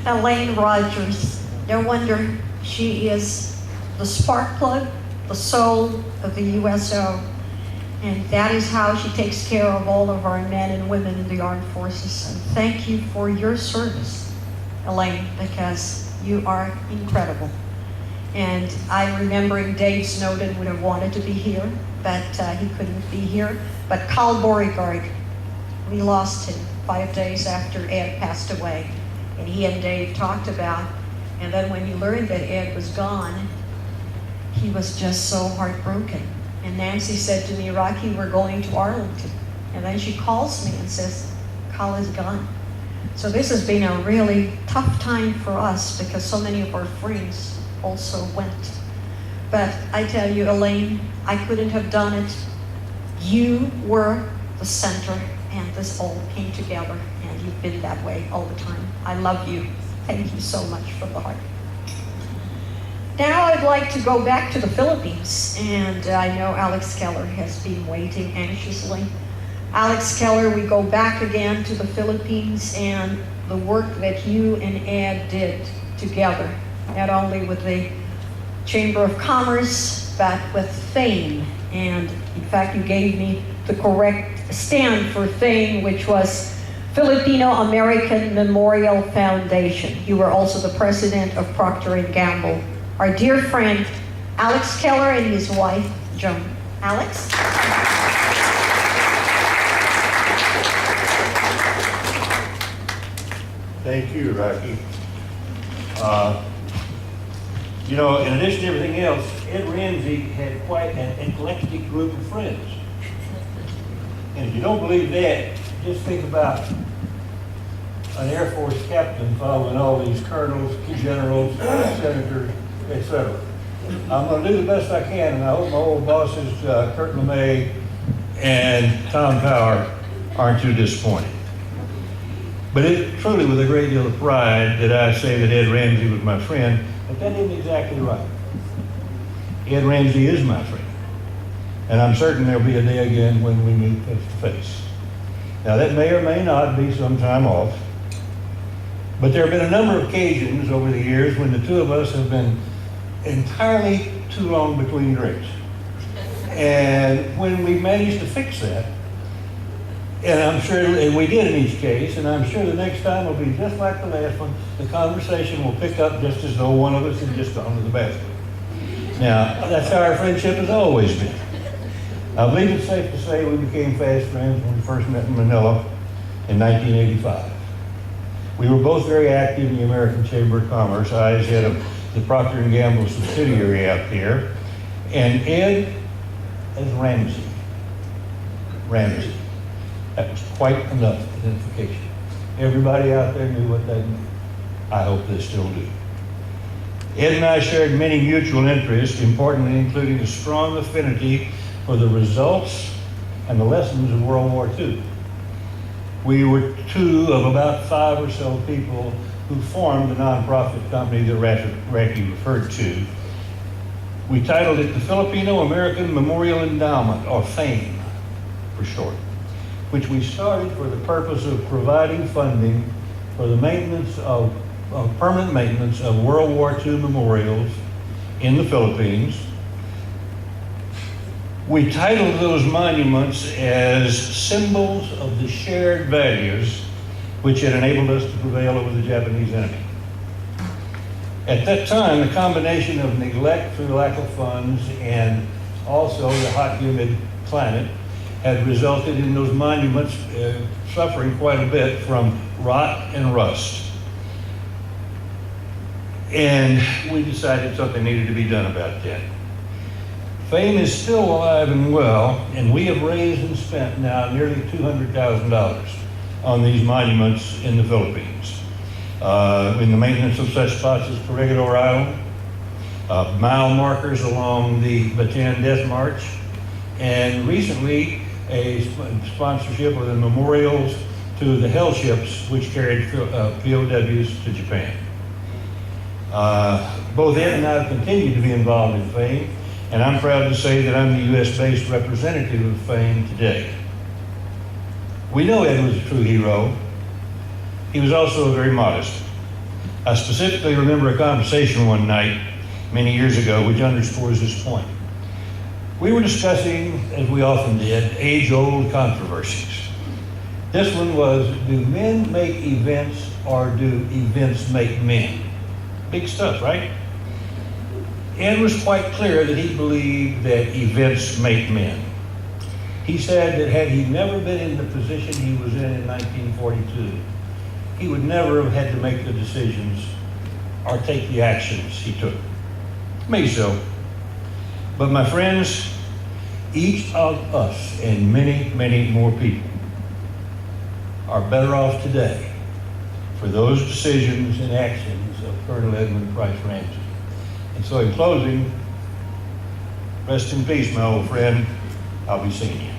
Elaine Rogers. No wonder she is the spark plug, the soul of the USO. And that is how she takes care of all of our men and women in the armed forces. And thank you for your service, Elaine, because you are incredible. And I'm remembering Dave Snowden would have wanted to be here, but he couldn't be here. But Carl Beauregard, we lost him 5 days after Ed passed away. And he and Dave talked about, and then when he learned that Ed was gone, he was just so heartbroken. And Nancy said to me, Rocky, we're going to Arlington. And then she calls me and says, Carl is gone. So this has been a really tough time for us because so many of our friends also went. But I tell you, Elaine, I couldn't have done it. You were the center, and this all came together, and you've been that way all the time. I love you. Thank you so much from the heart. Now I'd like to go back to the Philippines, and I know Alex Keller has been waiting anxiously. Alex Keller, we go back again to the Philippines and the work that you and Ed did together, not only with the Chamber of Commerce, but with FAME. And in fact, you gave me the correct stand for FAME, which was Filipino American Memorial Foundation. You were also the president of Procter & Gamble. Our dear friend, Alex Keller, and his wife, Joan. Alex? Thank you, Rocky. You know, in addition to everything else, Ed Ramsey had quite an eclectic group of friends. And if you don't believe that, just think about an Air Force captain following all these colonels, generals, senators, etc. I'm going to do the best I can, and I hope my old bosses, Kurt LeMay and Tom Power, aren't too disappointed. But it truly with a great deal of pride that I say that Ed Ramsey was my friend, but that isn't exactly right. Ed Ramsey is my friend, and I'm certain there'll be a day again when we meet face to face. Now that may or may not be some time off, but there have been a number of occasions over the years when the two of us have been entirely too long between drinks. And when we managed to fix that, and I'm sure, and we did in each case, and I'm sure the next time will be just like the last one, the conversation will pick up just as though one of us had just gone to the bathroom. Now, that's how our friendship has always been. I believe it's safe to say we became fast friends when we first met in Manila in 1985. We were both very active in the American Chamber of Commerce. I as head of the Procter & Gamble subsidiary out there, and Ed as Ramsey. Ramsey. That was quite enough identification. Everybody out there knew what that meant. I hope they still do. Ed and I shared many mutual interests, importantly including a strong affinity for the results and the lessons of World War II. We were two of about 5 or so people who formed the nonprofit company that Rocky referred to. We titled it the Filipino American Memorial Endowment, or FAME for short, which we started for the purpose of providing funding for the maintenance of permanent maintenance of World War II memorials in the Philippines. We titled those monuments as symbols of the shared values which had enabled us to prevail over the Japanese enemy. At that time, the combination of neglect through lack of funds and also the hot, humid climate had resulted in those monuments suffering quite a bit from rot and rust. And we decided something needed to be done about that. FAME is still alive and well, and we have raised and spent now nearly $200,000 on these monuments in the Philippines. In the maintenance of such spots as Corregidor Island, mile markers along the Bataan Death March, and recently a sponsorship of the memorials to the hell ships which carried POWs to Japan. Both Ed and I have continued to be involved in FAME, and I'm proud to say that I'm the US-based representative of FAME today. We know Ed was a true hero. He was also very modest. I specifically remember a conversation one night many years ago which underscores this point. We were discussing, as we often did, age-old controversies. This one was, do men make events or do events make men? Big stuff, right? Ed was quite clear that he believed that events make men. He said that had he never been in the position he was in 1942, he would never have had to make the decisions or take the actions he took. Maybe so. But my friends, each of us and many, many more people are better off today for those decisions and actions of Colonel Edmund Price Ramsey. And so in closing, rest in peace, my old friend. I'll be seeing you.